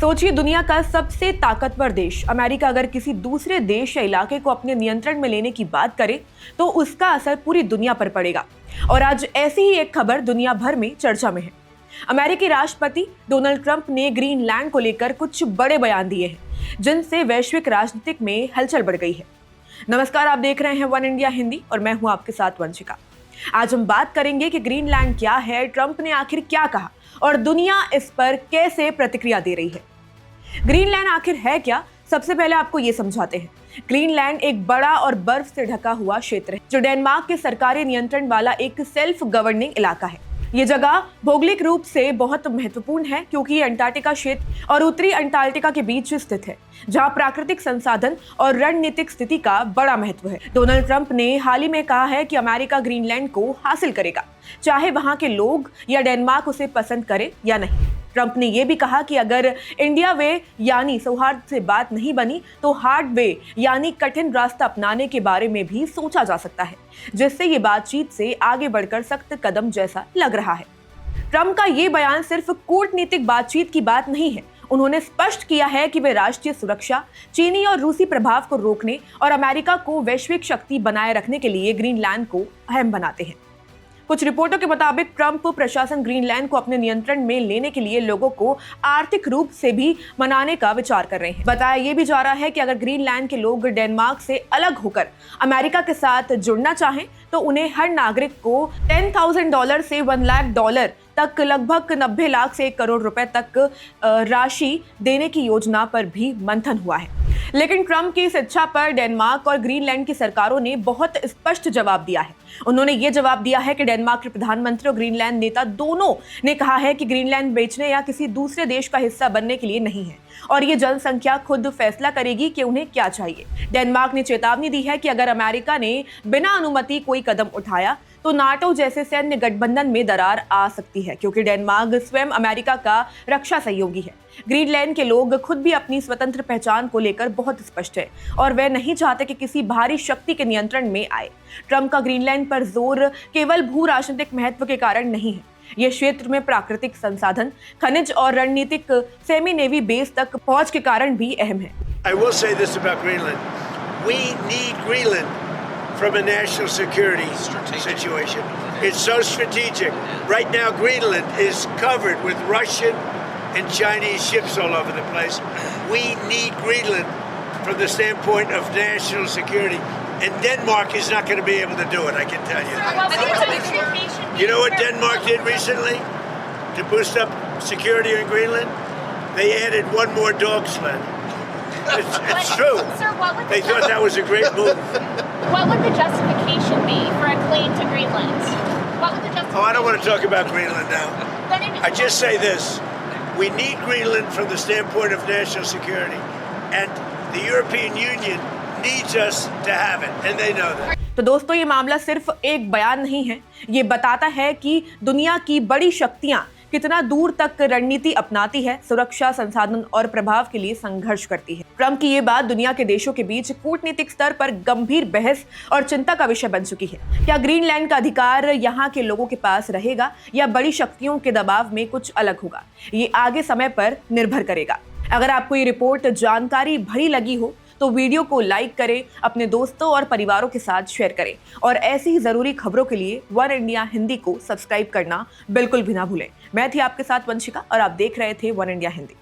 सोचिए, दुनिया का सबसे ताकतवर देश अमेरिका अगर किसी दूसरे देश या इलाके को अपने नियंत्रण में लेने की बात करे तो उसका असर पूरी दुनिया पर पड़ेगा। और आज ऐसी ही एक खबर दुनिया भर में चर्चा में है। अमेरिकी राष्ट्रपति डोनाल्ड ट्रंप ने ग्रीनलैंड को लेकर कुछ बड़े बयान दिए हैं, जिनसे वैश्विक राजनीतिक में हलचल बढ़ गई है। नमस्कार, आप देख रहे हैं वन इंडिया हिंदी और मैं हूं आपके साथ वंशिका। आज हम बात करेंगे कि ग्रीनलैंड क्या है, ट्रंप ने आखिर क्या कहा और दुनिया इस पर कैसे प्रतिक्रिया दे रही है। ग्रीनलैंड आखिर है क्या, सबसे पहले आपको ये समझाते हैं। ग्रीनलैंड एक बड़ा और बर्फ से ढका हुआ क्षेत्र है जो डेनमार्क के सरकारी नियंत्रण वाला एक सेल्फ गवर्निंग इलाका है। ये जगह भौगोलिक रूप से बहुत महत्वपूर्ण है क्योंकि ये अंटार्कटिका क्षेत्र और उत्तरी अंटार्कटिका के बीच स्थित है, जहां प्राकृतिक संसाधन और रणनीतिक स्थिति का बड़ा महत्व है। डोनाल्ड ट्रंप ने हाल ही में कहा है कि अमेरिका ग्रीनलैंड को हासिल करेगा, चाहे वहां के लोग या डेनमार्क उसे पसंद करे या नहीं। ट्रंप ने यह भी कहा कि अगर इंडिया वे यानी सौहार्द से बात नहीं बनी तो हार्ड वे यानी कठिन रास्ता अपनाने के बारे में भी सोचा जा सकता है, जिससे ये बातचीत से आगे बढ़कर सख्त कदम जैसा लग रहा है। ट्रंप का ये बयान सिर्फ कूटनीतिक बातचीत की बात नहीं है। उन्होंने स्पष्ट किया है कि वे राष्ट्रीय सुरक्षा, चीनी और रूसी प्रभाव को रोकने और अमेरिका को वैश्विक शक्ति बनाए रखने के लिए ग्रीनलैंड को अहम बनाते हैं। कुछ रिपोर्टों के मुताबिक ट्रंप प्रशासन ग्रीनलैंड को अपने नियंत्रण में लेने के लिए लोगों को आर्थिक रूप से भी मनाने का विचार कर रहे हैं। बताया यह भी जा रहा है कि अगर ग्रीनलैंड के लोग डेनमार्क से अलग होकर अमेरिका के साथ जुड़ना चाहें तो उन्हें हर नागरिक को $10,000 से $1,00,000 तक लगभग 90 लाख से 1 करोड़ रुपए तक राशि देने की योजना पर भी मंथन हुआ है। लेकिन ट्रंप की इस इच्छा पर डेनमार्क और ग्रीनलैंड की सरकारों ने बहुत स्पष्ट जवाब दिया है। उन्होंने ये जवाब दिया है कि डेनमार्क के प्रधानमंत्री और ग्रीनलैंड नेता दोनों ने कहा है कि ग्रीनलैंड बेचने या किसी दूसरे देश का हिस्सा बनने के लिए नहीं है और ये जनसंख्या खुद फैसला करेगी कि उन्हें क्या चाहिए। डेनमार्क ने चेतावनी दी है कि अगर अमेरिका ने बिना अनुमति कोई कदम उठाया तो नाटो जैसे सैन्य गठबंधन में दरार आ सकती है, क्योंकि डेनमार्क स्वयं अमेरिका का रक्षा सहयोगी है। ग्रीनलैंड के लोग खुद भी अपनी स्वतंत्र पहचान को लेकर बहुत स्पष्ट है और वे नहीं चाहते कि किसी बाहरी शक्ति के नियंत्रण में आए। ट्रंप का ग्रीनलैंड पर जोर केवल भू राजनीतिक महत्व के कारण नहीं है, यह क्षेत्र में प्राकृतिक संसाधन, खनिज और रणनीतिक सेमी नेवी बेस तक पहुंच के कारण भी अहम है। I will say this about Greenland. We need Greenland from a national security situation. It's so strategic. Right now, Greenland is covered with Russian and Chinese ships all over the place. We need Greenland from the standpoint of national security. And Denmark is not going to be able to do it, I can tell you. You know what Denmark did recently to boost up security in Greenland? They added one more dog sled. It's true. Sir, they thought that was a great move. What would the justification be for a claim to Greenland? What would the justification? Oh, I don't want to talk about Greenland now. I just say this. We need Greenland from the standpoint of national security. And the European Union needs us to have it. And they know that. तो दोस्तों, ये मामला सिर्फ एक बयान नहीं है, ये बताता है कि दुनिया की बड़ी शक्तियां कितना दूर तक रणनीति अपनाती है, सुरक्षा, संसाधन और प्रभाव के लिए संघर्ष करती है। ट्रंप की ये बात दुनिया के देशों के बीच कूटनीतिक स्तर पर गंभीर बहस और चिंता का विषय बन चुकी है। क्या ग्रीनलैंड का अधिकार यहाँ के लोगों के पास रहेगा या बड़ी शक्तियों के दबाव में कुछ अलग होगा? ये आगे समय पर निर्भर करेगा। अगर आपको ये रिपोर्ट जानकारी भरी लगी हो तो वीडियो को लाइक करें, अपने दोस्तों और परिवारों के साथ शेयर करें और ऐसी ही जरूरी खबरों के लिए वन इंडिया हिंदी को सब्सक्राइब करना बिल्कुल भी ना भूलें। मैं थी आपके साथ वंशिका और आप देख रहे थे वन इंडिया हिंदी।